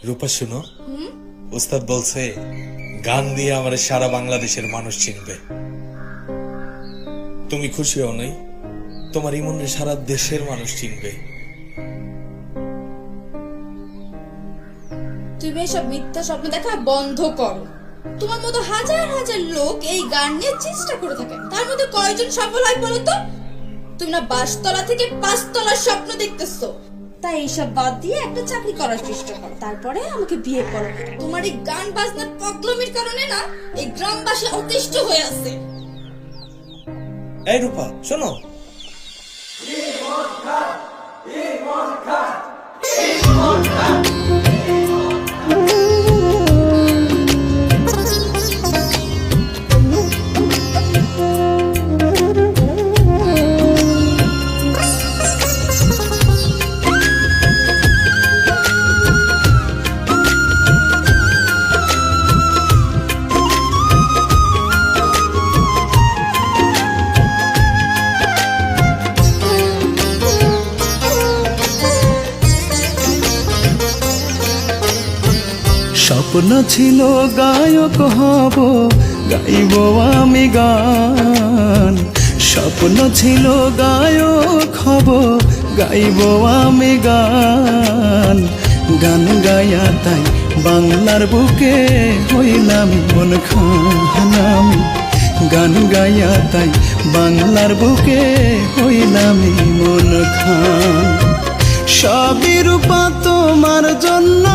রূপা শুনো, উস্তাদ বলছে গান দিয়ে আমার সারা বাংলাদেশের মানুষ চিনবে। তুমি খুশি হও নাই? তোমার ইমনরে সারা দেশের মানুষ চিনবে। তুমি এসব মিথ্যা স্বপ্ন দেখা বন্ধ করো। তোমার মতো হাজার হাজার লোক এই গান নিয়ে চেষ্টা করে থাকে, তার মধ্যে কয়জন সফল হয় বলো তো? তুমি না 5 তলা থেকে 5 তলার স্বপ্ন দেখতেছো। তাই এইসব বাদ দিয়ে একটা চাকরি করার চেষ্টা করো, তারপরে আমাকে বিয়ে করো। তোমার এই গান বাজনার পাগলামির কারণে না এই গ্রামবাসী অতিষ্ঠ হয়ে আছে। এই রূপা শোনো, স্বপ্ন ছিল গায়ক হব, গাইব আমি গান। স্বপ্ন ছিল গায়ক হব, গাইব আমি গান। গান গায়া তাই বাংলার বুকে হইলাম মন খান। গান গায়া তাই বাংলার বুকে হইলাম মন খান। সবই রূপা তোমার জন্য,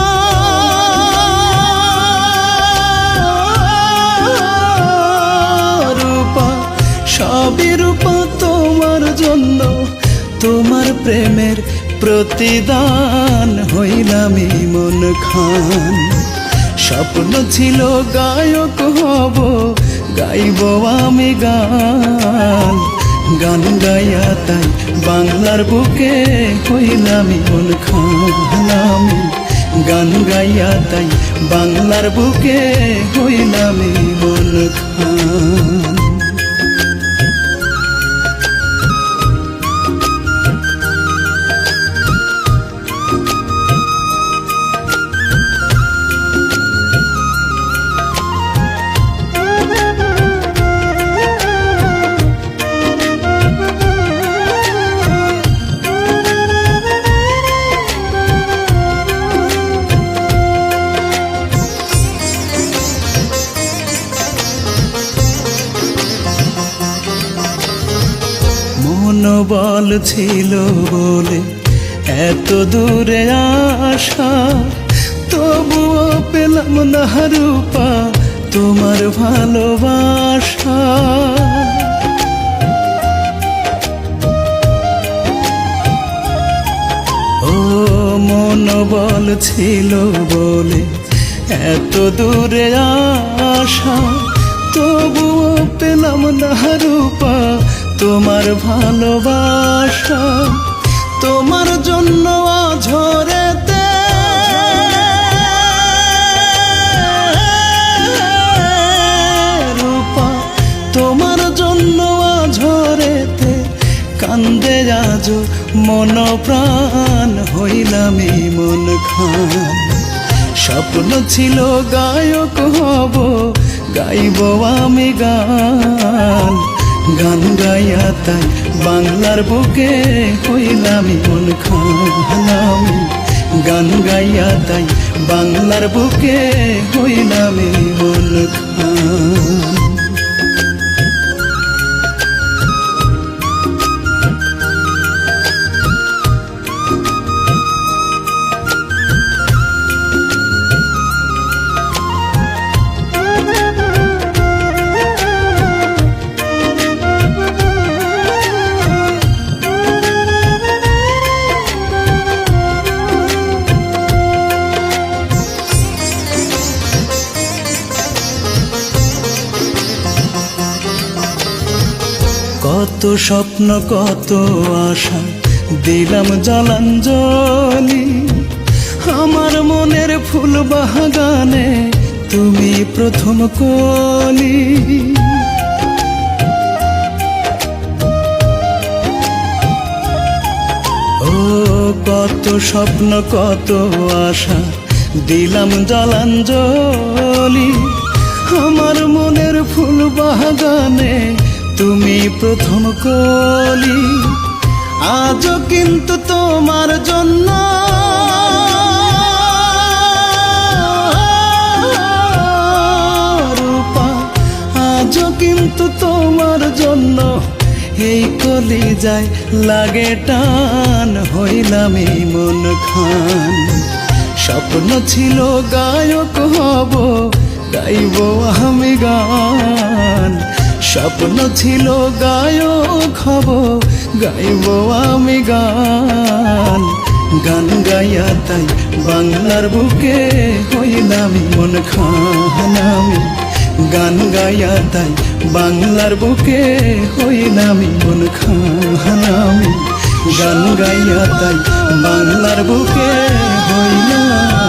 সবই রূপা তোমার জন্য। তোমার প্রেমের প্রতিদান হইলাম মন খান। স্বপ্ন ছিল গায়ক হব, গাইব আমি গান। গান গাইয়া তাই বাংলার বুকে হইলাম মন খান। গান গাইয়া তাই বাংলার বুকে হইলাম মন খান। মনোবল ছিল বলে এত দূরে আসা, তবুও পেলাম না রূপা তোমার ভালোবাসা। ও মনোবল ছিল বলে এত দূরে আসা, তবুও পেলাম না রূপা তোমার ভালোবাসা। তোমার জন্য ঝরেতে রূপা, তোমার জন্য ঝরেতে কান্দে আজ মন প্রাণ হইলাম মন খান। স্বপ্ন ছিল গায়ক হব, গাইব আমি গান। গান গাইয়া তাই বাংলার বুকে হইলাম মন খান। গান গাইয়া তাই বাংলার বুকে হইলাম মন খান। কত স্বপ্ন কত আশা দিলাম জলাঞ্জলি, আমার মনের ফুল বাগানে তুমি প্রথম কলি। ও কত স্বপ্ন কত আশা দিলাম জলাঞ্জলি আমার মনের ফুল বাগানে তুমি প্রথম কলি আজও কিন্তু তোমার জন্য রূপা আজও কিন্তু তোমার জন্য এই কলি যায় লাগে টান হইলাম এই মন খান স্বপ্ন ছিল গায়ক হব গাইব আমি গান স্বপ্ন ছিল গায়ক হব গাইব আমি গান গান গাইয়া তাই বাংলার বুকে হইলাম মন খান আমি গান গাইয়া তাই বাংলার বুকে হইলাম মন খান আমি গান গাইয়া তাই বাংলার বুকে হইলাম